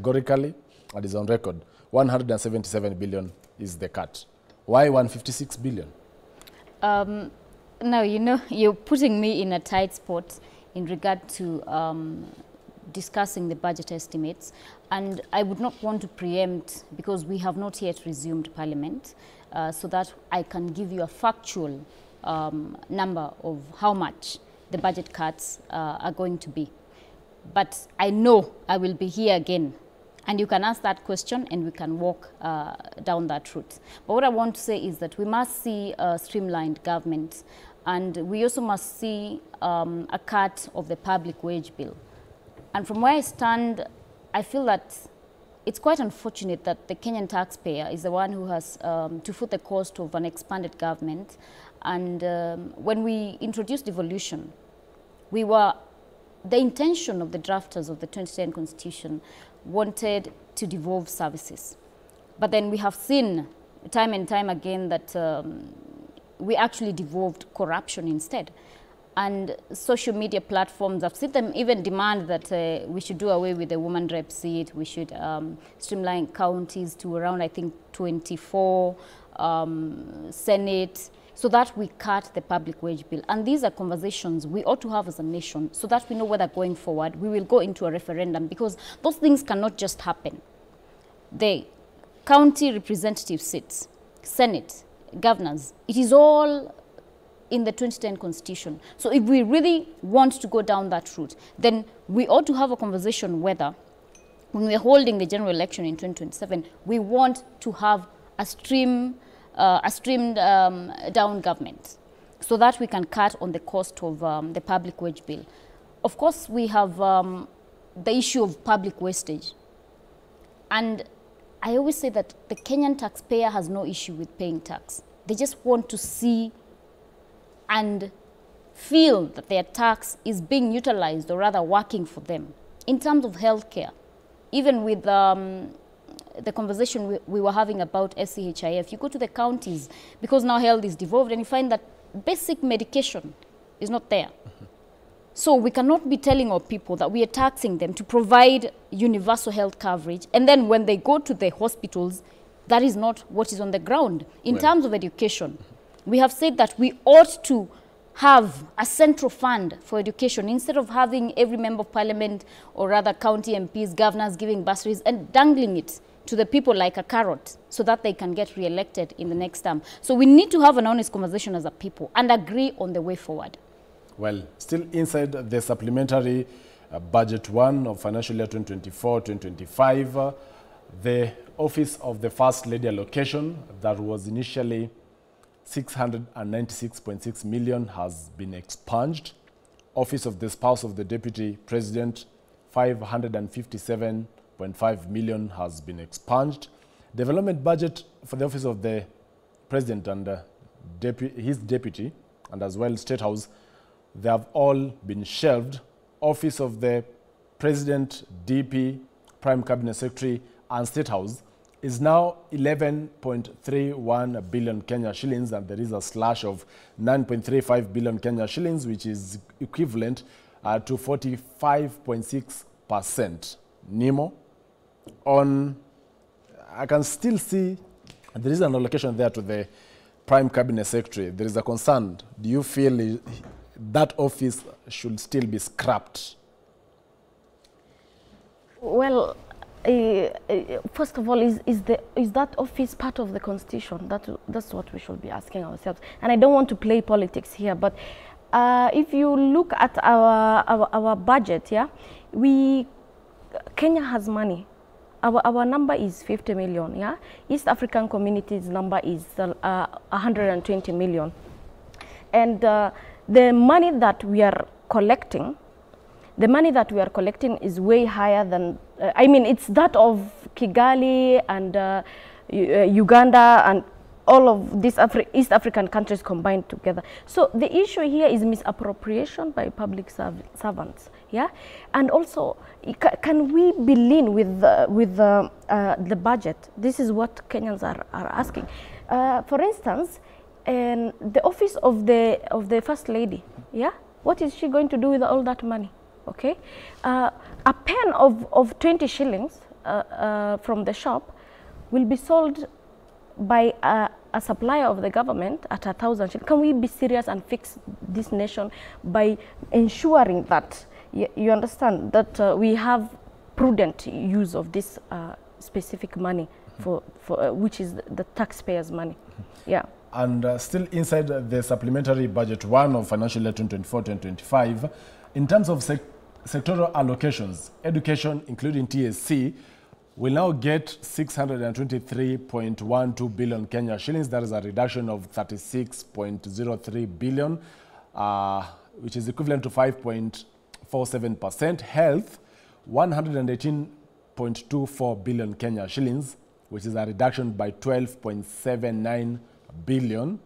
categorically and is on record. 177 billion is the cut. Why 156 billion? Now, you know, you're putting me in a tight spot in regard to discussing the budget estimates, and I would not want to preempt because we have not yet resumed Parliament, so that I can give you a factual number of how much the budget cuts are going to be. But I know I will be here again, and you can ask that question and we can walk down that route. But what I want to say is that we must see a streamlined government, and we also must see a cut of the public wage bill. And from where I stand, I feel that it's quite unfortunate that the Kenyan taxpayer is the one who has to foot the cost of an expanded government. And when we introduced devolution, the intention of the drafters of the 2010 Constitution wanted to devolve services. But then we have seen time and time again that we actually devolved corruption instead. And social media platforms, I've seen them even demand that we should do away with the woman rep seat, we should streamline counties to around, I think, 24, Senate, so that we cut the public wage bill. And these are conversations we ought to have as a nation so that we know whether going forward we will go into a referendum, because those things cannot just happen. The county representative seats, Senate, governors, it is all in the 2010 Constitution. So if we really want to go down that route, then we ought to have a conversation whether, when we're holding the general election in 2027, we want to have a streamed down government so that we can cut on the cost of the public wage bill. Of course, we have the issue of public wastage. And I always say that the Kenyan taxpayer has no issue with paying tax. They just want to see and feel that their tax is being utilized, or rather working for them. In terms of healthcare, even with the conversation we were having about SCHIF, you go to the counties, because now health is devolved, and you find that basic medication is not there. So we cannot be telling our people that we are taxing them to provide universal health coverage, and then when they go to the hospitals, that is not what is on the ground. In terms of education, we have said that we ought to have a central fund for education instead of having every member of parliament, or rather county MPs, governors giving bursaries and dangling it to the people like a carrot so that they can get re-elected in the next term. So we need to have an honest conversation as a people and agree on the way forward. Well, still inside the supplementary budget 1 of financial year 2024-2025, the Office of the First Lady allocation that was initially 696.6 million has been expunged. Office of the Spouse of the Deputy President, 557.5 million has been expunged. Development budget for the Office of the President and his deputy, and as well State House, they have all been shelved. Office of the President, DP, Prime Cabinet Secretary, and State House is now 11.31 billion Kenya shillings, and there is a slash of 9.35 billion Kenya shillings, which is equivalent to 45.6%. NIMO. I can still see there is an allocation there to the Prime Cabinet Secretary. There is a concern. Do you feel that office should still be scrapped? Well, first of all, is that office part of the Constitution? That's what we should be asking ourselves. And I don't want to play politics here, but if you look at our budget, yeah, Kenya has money. Our number is 50 million, yeah. East African Community's number is 120 million, and the money that we are collecting. The money that we are collecting is way higher than, I mean, it's that of Kigali and Uganda and all of these East African countries combined together. So the issue here is misappropriation by public servants, yeah? And also, can we be lean with the budget? This is what Kenyans are asking. For instance, the office of the First Lady, yeah? What is she going to do with all that money? Okay, a pen of 20 shillings from the shop will be sold by a supplier of the government at 1,000 shillings. Can we be serious and fix this nation by ensuring that, you understand, that we have prudent use of this specific money for which is the taxpayers' money? Yeah. And still inside the supplementary budget 1 of financial year 2024-2025, in terms of sectoral allocations, education, including TSC, will now get 623.12 billion Kenya shillings. That is a reduction of 36.03 billion, which is equivalent to 5.47%. Health, 118.24 billion Kenya shillings, which is a reduction by 12.79 billion.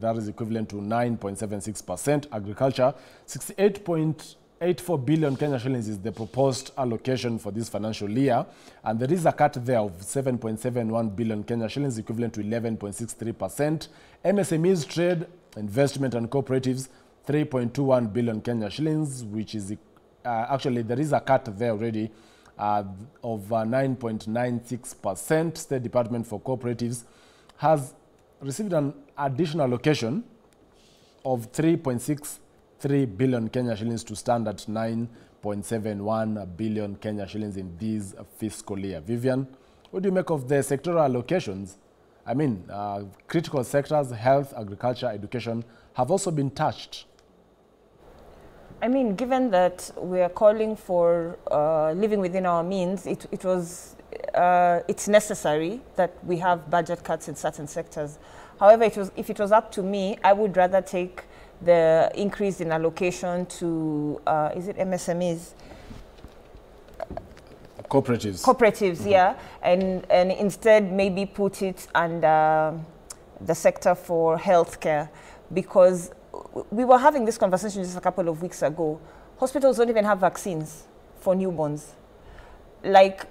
That is equivalent to 9.76%. Agriculture, 68.84 billion Kenya shillings is the proposed allocation for this financial year, and there is a cut there of 7.71 billion Kenya shillings, equivalent to 11.63%. MSMEs, trade, investment and cooperatives, 3.21 billion Kenya shillings, which is actually there is a cut there already of 9.96%. State Department for Cooperatives has received an additional allocation of 3.63 billion Kenya shillings to stand at 9.71 billion Kenya shillings in this fiscal year. Vivian, what do you make of the sectoral allocations? I mean, critical sectors, health, agriculture, education, have also been touched. I mean, given that we are calling for living within our means, it's necessary that we have budget cuts in certain sectors. However, if it was up to me, I would rather take the increase in allocation to, is it MSMEs? Cooperatives. Cooperatives, yeah. And instead maybe put it under the sector for healthcare, because we were having this conversation just a couple of weeks ago. Hospitals don't even have vaccines for newborns. Like,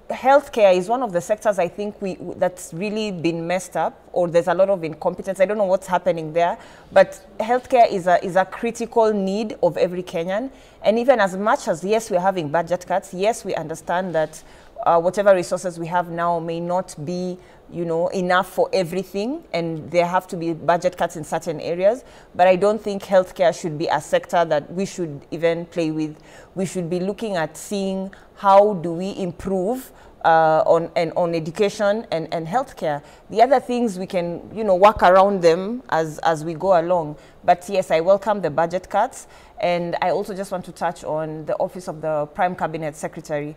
healthcare is one of the sectors I think that's really been messed up, or there's a lot of incompetence. I don't know what's happening there, but healthcare is a critical need of every Kenyan. And even as much as, yes, we're having budget cuts, yes, we understand that whatever resources we have now may not be, enough for everything, and there have to be budget cuts in certain areas. But I don't think healthcare should be a sector that we should even play with. We should be looking at seeing how do we improve on education and healthcare. The other things we can, work around them as we go along. But yes, I welcome the budget cuts, and I also just want to touch on the office of the Prime Cabinet Secretary.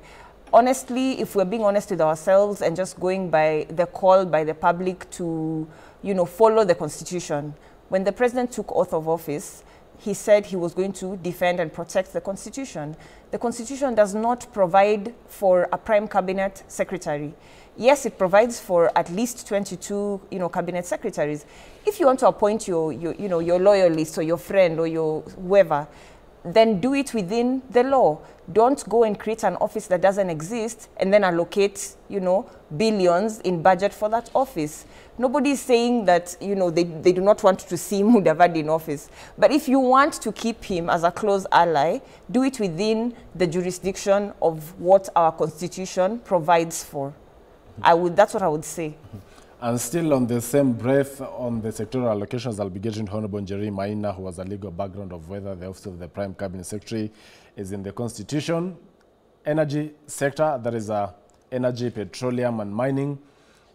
Honestly, if we're being honest with ourselves and just going by the call by the public to, follow the Constitution, when the President took oath of office, he said he was going to defend and protect the Constitution. The Constitution does not provide for a Prime Cabinet Secretary. Yes, it provides for at least 22, cabinet secretaries. If you want to appoint your loyalist or your friend or your whoever, then do it within the law. Don't go and create an office that doesn't exist and then allocate, billions in budget for that office. Nobody's saying that, they do not want to see Mudavadi in office. But if you want to keep him as a close ally, do it within the jurisdiction of what our Constitution provides for. That's what I would say. And still on the same breath, on the sectoral allocations, I'll be getting to Honorable Njeri Maina, who has a legal background of whether the office of the Prime Cabinet Secretary is in the Constitution. Energy sector, that is energy, petroleum and mining,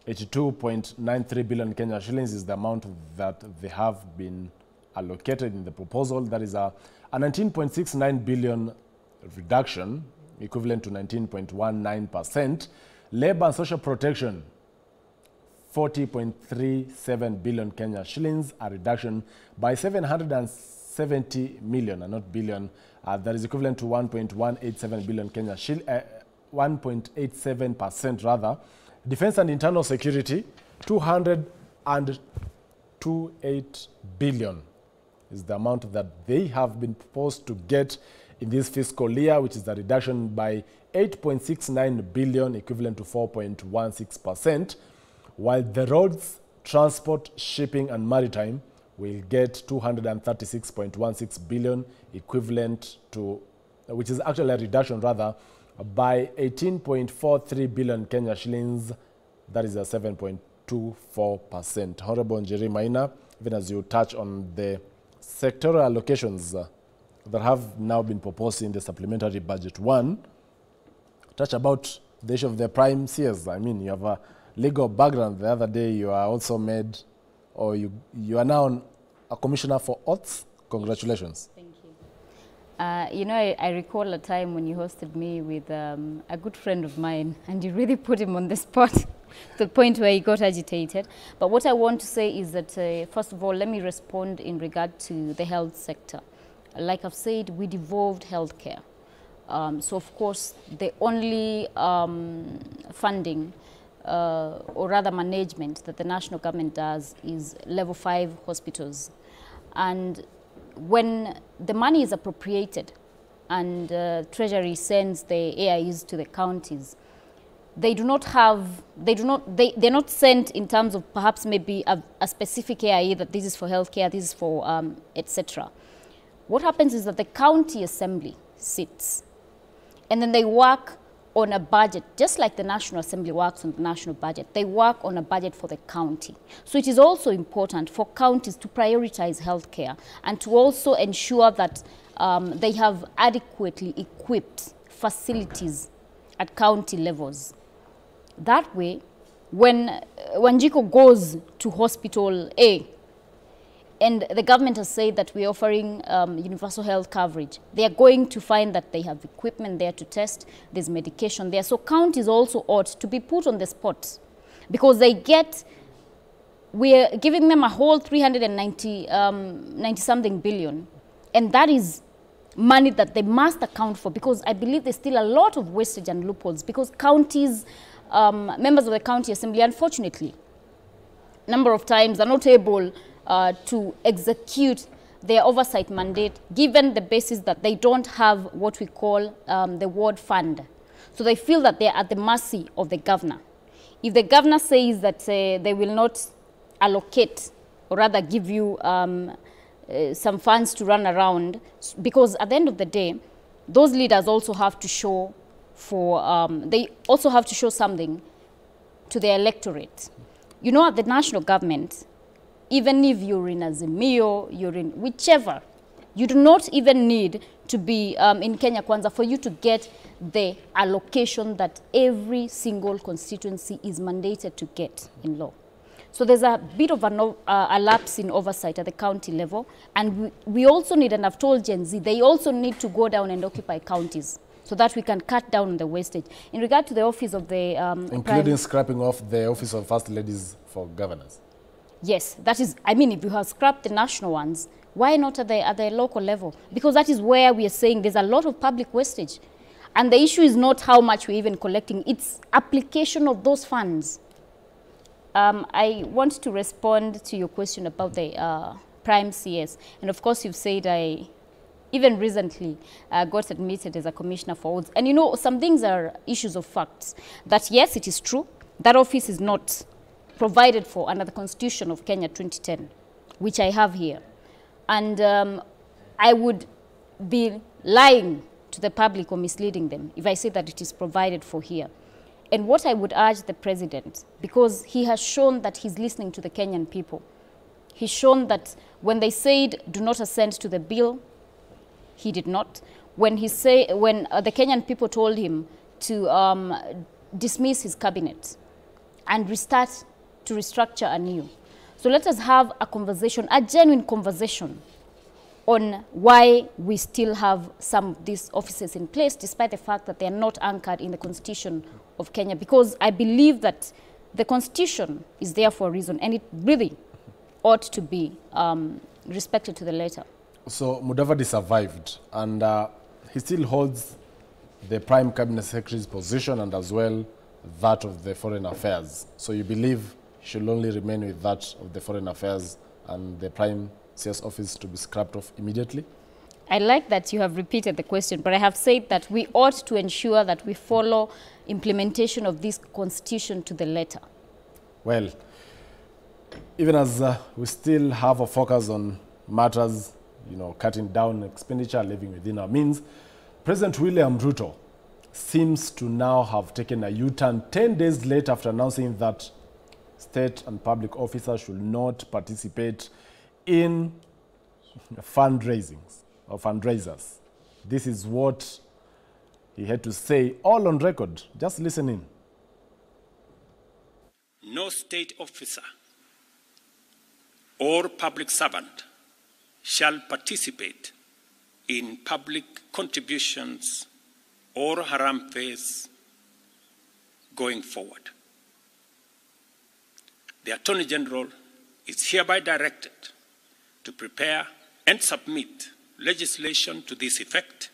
82.93 billion Kenya shillings is the amount that they have been allocated in the proposal. That is a 19.69 billion reduction, equivalent to 19.19%. Labor and social protection, 40.37 billion Kenya shillings, a reduction by 770 million, and not billion. That is equivalent to 1.187 billion Kenya shillings, 1.87% rather. Defense and internal security, 228 billion is the amount that they have been proposed to get in this fiscal year, which is a reduction by 8.69 billion, equivalent to 4.16%. While the roads, transport, shipping and maritime will get 236.16 billion, equivalent to, which is actually a reduction rather by 18.43 billion Kenya shillings. That is a 7.24%. Honorable Njeri Maina, even as you touch on the sectoral allocations that have now been proposed in the supplementary budget. One, touch about the issue of the prime CS. I mean, you have a legal background. The other day, you are also made, or you are now a commissioner for oaths. Congratulations. Thank you. You know, I recall a time when you hosted me with a good friend of mine, and you really put him on the spot to the point where he got agitated. But what I want to say is that, first of all, let me respond in regard to the health sector. Like I've said, we devolved healthcare. So, of course, the only funding or rather management that the national government does is level 5 hospitals. And when the money is appropriated and Treasury sends the AIs to the counties, they're not sent in terms of perhaps maybe a specific AIE that this is for healthcare, this is for etc. What happens is that the county assembly sits and then they work on a budget, just like the National Assembly works on the national budget. They work on a budget for the county. So it is also important for counties to prioritize healthcare and to also ensure that they have adequately equipped facilities at county levels. That way, when Wanjiko goes to hospital A, and the government has said that we're offering universal health coverage, they are going to find that they have equipment there to test, there's medication there. So counties also ought to be put on the spot because we're giving them a whole 90-something billion. And that is money that they must account for, because I believe there's still a lot of wastage and loopholes because counties, members of the county assembly, unfortunately, number of times are not able to execute their oversight mandate, given the basis that they don't have what we call the ward fund. So they feel that they're at the mercy of the governor. If the governor says that they will not allocate, or rather give you some funds to run around, because at the end of the day, those leaders also have to show they also have to show something to their electorate. You know, at the national government, even if you're in Azimio, you're in whichever, you do not even need to be in Kenya Kwanza for you to get the allocation that every single constituency is mandated to get in law. So there's a bit of a lapse in oversight at the county level, and we also need, and I've told Gen Z, they also need to go down and occupy counties so that we can cut down on the wastage. In regard to the office of the... including scrapping off the office of First Ladies for Governors. Yes, that is, I mean, if you have scrapped the national ones, why not at the local level? Because that is where we are saying there's a lot of public wastage. And the issue is not how much we're even collecting, it's application of those funds. I want to respond to your question about the prime CS. And of course, you've said I even recently got admitted as a commissioner for oaths. And you know, some things are issues of facts. That yes, it is true, that office is not provided for under the Constitution of Kenya 2010, which I have here. And I would be lying to the public or misleading them if I say that it is provided for here. And what I would urge the president, because he has shown that he's listening to the Kenyan people. He's shown that when they said do not assent to the bill, he did not. When the Kenyan people told him to dismiss his cabinet and restart to restructure anew. So let us have a conversation, a genuine conversation on why we still have some of these offices in place, despite the fact that they are not anchored in the Constitution of Kenya. Because I believe that the Constitution is there for a reason, and it really ought to be respected to the letter. So Mudavadi survived, and he still holds the Prime Cabinet Secretary's position and as well that of the Foreign Affairs. So you believe he should only remain with that of the Foreign Affairs and the Prime CS office to be scrapped off immediately? I like that you have repeated the question, but I have said that we ought to ensure that we follow implementation of this Constitution to the letter. Well, even as we still have a focus on matters, you know, cutting down expenditure, living within our means, President William Ruto seems to now have taken a U-turn 10 days later after announcing that state and public officers should not participate in fundraisings or fundraisers. This is what he had to say, all on record. Just listen in. No state officer or public servant shall participate in public contributions or harambees going forward. The Attorney General is hereby directed to prepare and submit legislation to this effect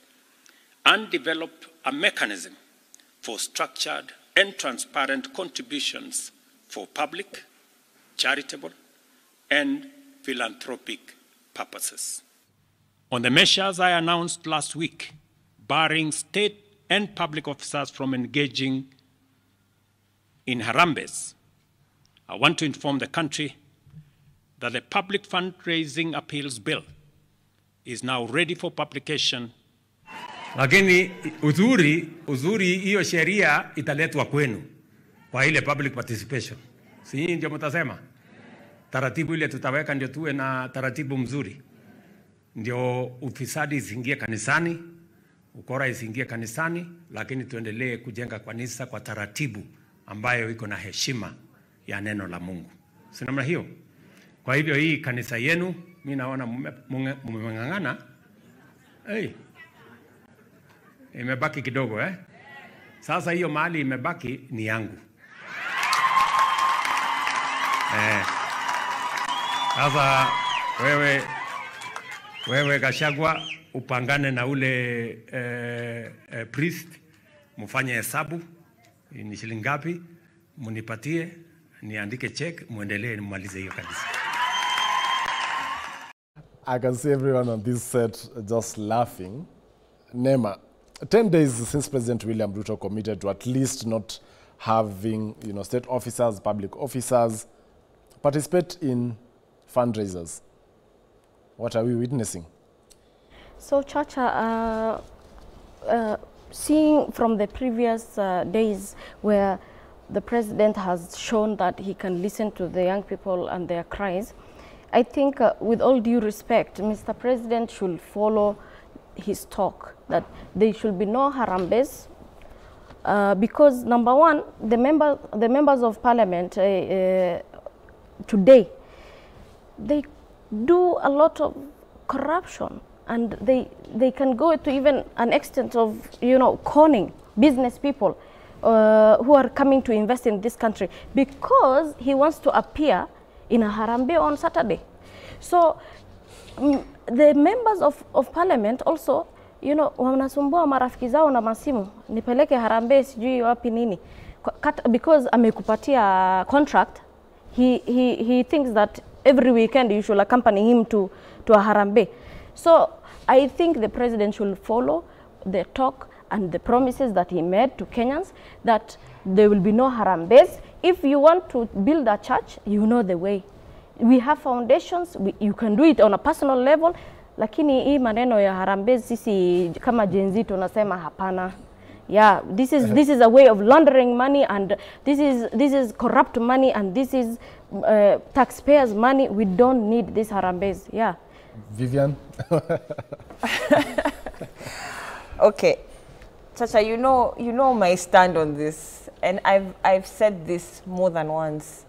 and develop a mechanism for structured and transparent contributions for public, charitable, and philanthropic purposes. On the measures I announced last week, barring state and public officers from engaging in harambees, I want to inform the country that the Public Fundraising Appeals Bill is now ready for publication. Lakini uzuri hiyo sheria italetwa kwenu kwa ile public participation. Si ndio mtasema? Taratibu ile tutaweka ndio tuwe na taratibu mzuri. Ndio ufisadi isiingie kanisani, ukora isiingie kanisani, lakini tuendelee kujenga kanisa kwa taratibu ambayo iko na heshima ya neno la Mungu. Si namna hiyo? Kwa hivyo hii kanisa yenu, mimi naona mmeng'ang'ana. Imebaki kidogo Sasa hiyo mali imebaki ni yangu. Sasa wewe Gachagua upangane na ule priest, mfanye hesabu ni shilingi ngapi, munipatie niandike check, muendelee nimalize hiyo kabisa. I can see everyone on this set just laughing. Nema, 10 days since President William Ruto committed to at least not having, state officers, public officers participate in fundraisers. What are we witnessing? So, Chacha, seeing from the previous days where the president has shown that he can listen to the young people and their cries, I think with all due respect, Mr. President should follow his talk, that there should be no harambees, because number one, the members of parliament today, they do a lot of corruption, and they can go to even an extent of conning business people who are coming to invest in this country because he wants to appear in a harambee on Saturday. So the members of parliament also, wanasumbua marafiki zao na masimu, nipeleke harambee sijui wapi nini, because amekupatia contract. He thinks that every weekend you should accompany him to a harambee. So I think the president should follow the talk and the promises that he made to Kenyans, that there will be no harambees. If you want to build a church, you know the way. We have foundations, you can do it on a personal level, lakini hii maneno ya harambees sisi kama Gen Z tunasema hapana. Yeah, this is a way of laundering money, and this is corrupt money, and this is taxpayers' money. We don't need these harambees. Yeah. Vivian. Okay, Chacha, you know my stand on this, and I've said this more than once.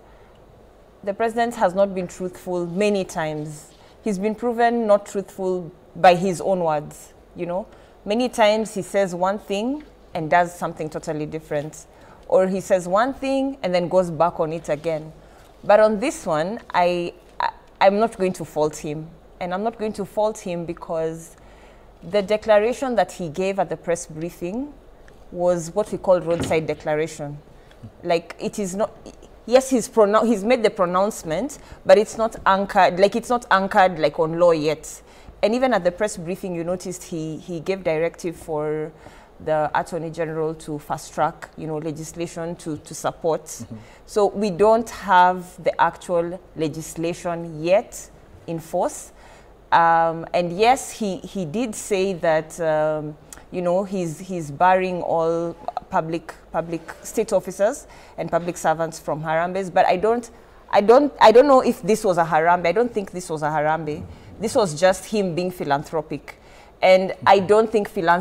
The president has not been truthful many times. He's been proven not truthful by his own words. Many times he says one thing and does something totally different, or he says one thing and then goes back on it again. But on this one, I'm not going to fault him, and I'm not going to fault him because the declaration that he gave at the press briefing was what we call roadside declaration. Like, it is not, yes, he's made the pronouncement, but it's not anchored, like on law yet. And even at the press briefing, you noticed he gave directive for the Attorney General to fast track, legislation to support. Mm-hmm. So we don't have the actual legislation yet in force. And yes, he did say that, you know, he's barring all public state officers and public servants from Harambes. But I don't know if this was a Harambe. I don't think this was a Harambe. This was just him being philanthropic. And I don't think philanthropy